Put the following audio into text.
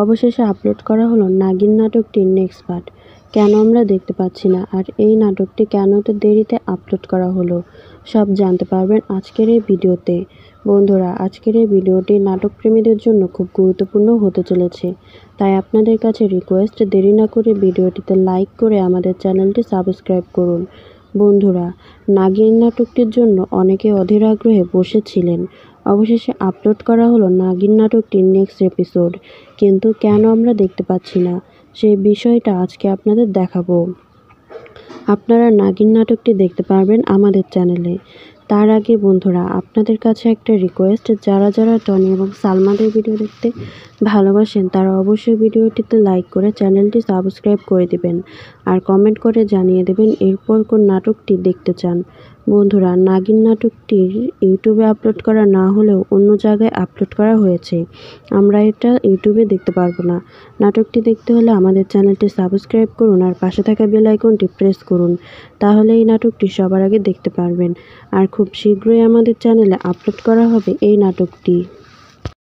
অবশেষে আপলোড করা হলো নাগিন নাটকটির নেক্সট পার্ট। কেন আমরা দেখতে পাচ্ছি না, আর এই নাটকটি কেন এত দেরিতে আপলোড করা হলো, সব জানতে পারবেন আজকের এই ভিডিওতে। বন্ধুরা, আজকের এই ভিডিওটি নাটক প্রেমীদের জন্য খুব গুরুত্বপূর্ণ হতে চলেছে, তাই আপনাদের কাছে রিকোয়েস্ট, দেরি না করে ভিডিওটিতে লাইক করে আমাদের চ্যানেলটি সাবস্ক্রাইব করুন। বন্ধুরা, নাগিন নাটকটির জন্য অনেকে অধীর আগ্রহে বসেছিলেন। অবশেষে আপলোড করা হলো নাগিন নাটকটির নেক্সট এপিসোড, কিন্তু কেন আমরা দেখতে পাচ্ছি না সেই বিষয়টা আজকে আপনাদের দেখাবো। আপনারা নাগিন নাটকটি দেখতে পারবেন আমাদের চ্যানেলে। তার আগে বন্ধুরা, আপনাদের কাছে একটা রিকোয়েস্ট, যারা যারা টনি এবং সালমাদের ভিডিও দেখতে ভালোবাসেন তারা অবশ্যই ভিডিওটিতে লাইক করে চ্যানেলটি সাবস্ক্রাইব করে দিবেন, আর কমেন্ট করে জানিয়ে দেবেন এরপর কোন নাটকটি দেখতে চান। বন্ধুরা, নাগিন নাটকটির ইউটিউবে আপলোড করা না হলেও অন্য জায়গায় আপলোড করা হয়েছে। আমরা এটা ইউটিউবে দেখতে পারবো না। নাটকটি দেখতে হলে আমাদের চ্যানেলটি সাবস্ক্রাইব করুন আর পাশে থাকা বেল আইকনটি প্রেস করুন, তাহলে এই নাটকটি সবার আগে দেখতে পারবেন। আর খুব শীঘ্রই আমাদের চ্যানেলে আপলোড করা হবে এই নাটকটি।